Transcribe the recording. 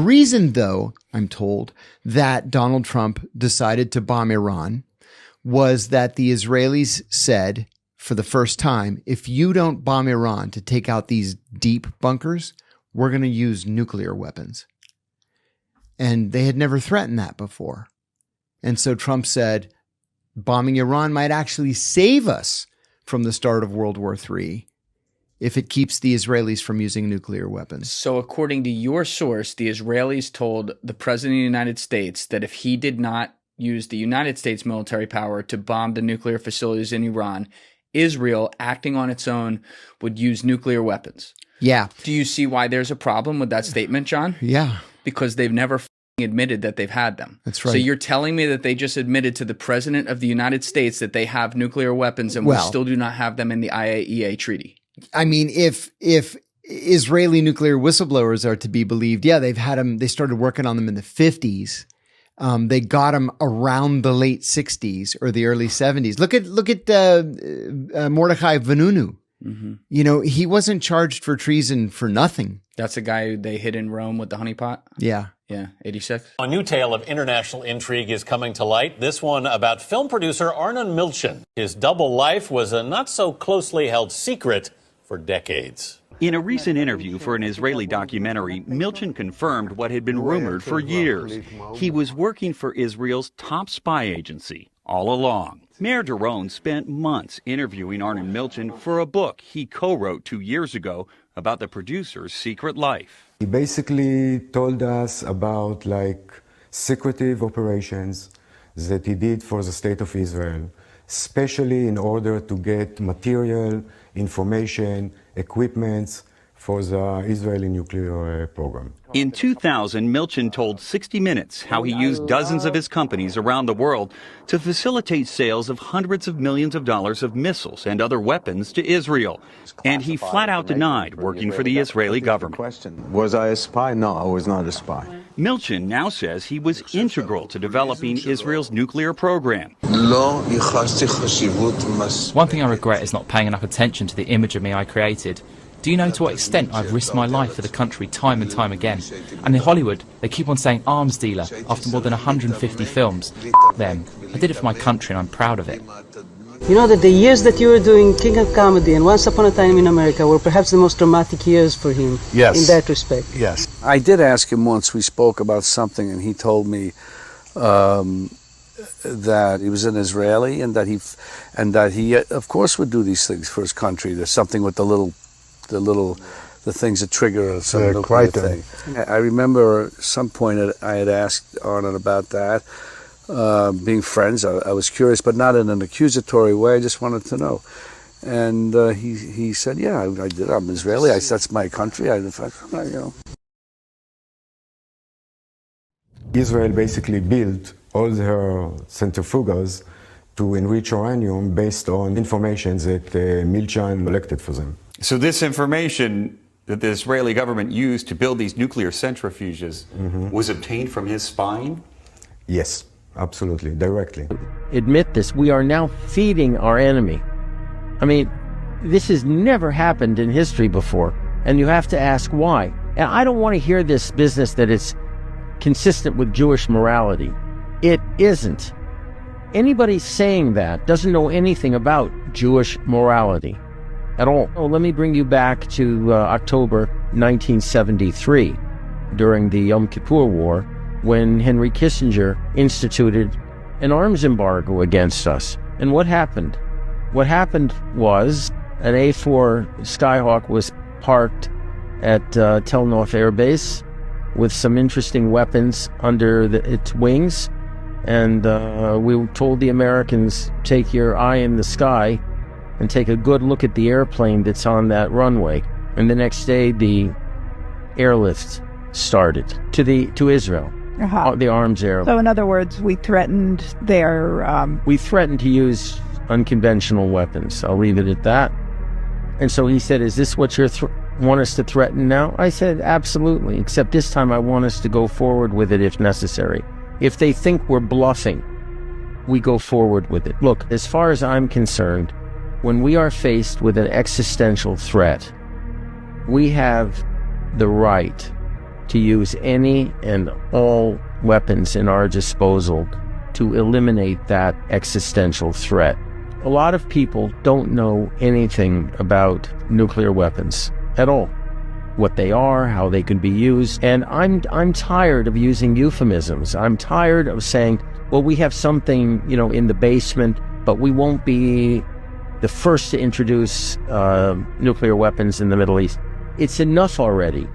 reason, though, I'm told, that Donald Trump decided to bomb Iran was that the Israelis said, for the first time, if you don't bomb Iran to take out these deep bunkers, we're going to use nuclear weapons. And they had never threatened that before. And so Trump said, bombing Iran might actually save us from the start of World War III if it keeps the Israelis from using nuclear weapons. So according to your source, the Israelis told the President of the United States that if he did not use the United States military power to bomb the nuclear facilities in Iran, Israel, acting on its own, would use nuclear weapons. Yeah. Do you see why there's a problem with that statement, John? Yeah. Because they've never admitted that they've had them. That's right. So you're telling me that they just admitted to the President of the United States that they have nuclear weapons and we still do not have them in the IAEA treaty? I mean, if Israeli nuclear whistleblowers are to be believed, yeah, they've had them. They started working on them in the 50s. They got them around the late 60s or the early 70s. Look at Mordechai Vanunu. Mm-hmm. You know, he wasn't charged for treason for nothing. That's the guy who they hid in Rome with the honeypot? Yeah. Yeah, 86. A new tale of international intrigue is coming to light. This one about film producer Arnon Milchan. His double life was a not so closely held secret for decades. In a recent interview for an Israeli documentary, Milchan confirmed what had been rumored for years. He was working for Israel's top spy agency all along. Mayor Doron spent months interviewing Arnon Milchan for a book he co-wrote 2 years ago about the producer's secret life. He basically told us about secretive operations that he did for the state of Israel, especially in order to get material, information, equipment for the Israeli nuclear program. In 2000, Milchan told 60 Minutes how he used dozens of his companies around the world to facilitate sales of hundreds of millions of dollars of missiles and other weapons to Israel. And he flat out denied working for the Israeli government. Was I a spy? No, I was not a spy. Milchan now says he was integral to developing Israel's nuclear program. One thing I regret is not paying enough attention to the image of me I created. Do you know to what extent I've risked my life for the country time and time again? And in Hollywood, they keep on saying arms dealer after more than 150 films. Them. I did it for my country and I'm proud of it. You know that the years that you were doing King of Comedy and Once Upon a Time in America were perhaps the most dramatic years for him. Yes. In that respect. Yes. I did ask him once, we spoke about something, and he told me that he was an Israeli and that he of course would do these things for his country. There's something with the things that trigger some nuclear thing. I remember at some point I had asked Arnon about that. Being friends, I was curious, but not in an accusatory way. I just wanted to know. And he said, yeah, I did. I'm Israeli. That's my country. Israel basically built all their centrifuges to enrich uranium based on information that Milchan collected for them. So this information that the Israeli government used to build these nuclear centrifuges was obtained from his spying? Yes, absolutely, directly. Admit this, we are now feeding our enemy. I mean, this has never happened in history before, and you have to ask why. And I don't want to hear this business that it's consistent with Jewish morality. It isn't. Anybody saying that doesn't know anything about Jewish morality at all. Oh, let me bring you back to October 1973, during the Yom Kippur War, when Henry Kissinger instituted an arms embargo against us. And what happened? What happened was an A-4 Skyhawk was parked at Tel Nof Air Base with some interesting weapons under its wings. And we told the Americans, take your eye in the sky and take a good look at the airplane that's on that runway. And the next day, the airlift started to Israel, the arms air. So in other words, we threatened their... We threatened to use unconventional weapons. I'll leave it at that. And so he said, is this what you want us to threaten now? I said, absolutely, except this time I want us to go forward with it if necessary. If they think we're bluffing, we go forward with it. Look, as far as I'm concerned, when we are faced with an existential threat, we have the right to use any and all weapons in our disposal to eliminate that existential threat. A lot of people don't know anything about nuclear weapons at all. What they are, how they can be used. And I'm tired of using euphemisms. I'm tired of saying, well, we have something, in the basement, but we won't be the first to introduce nuclear weapons in the Middle East. It's enough already.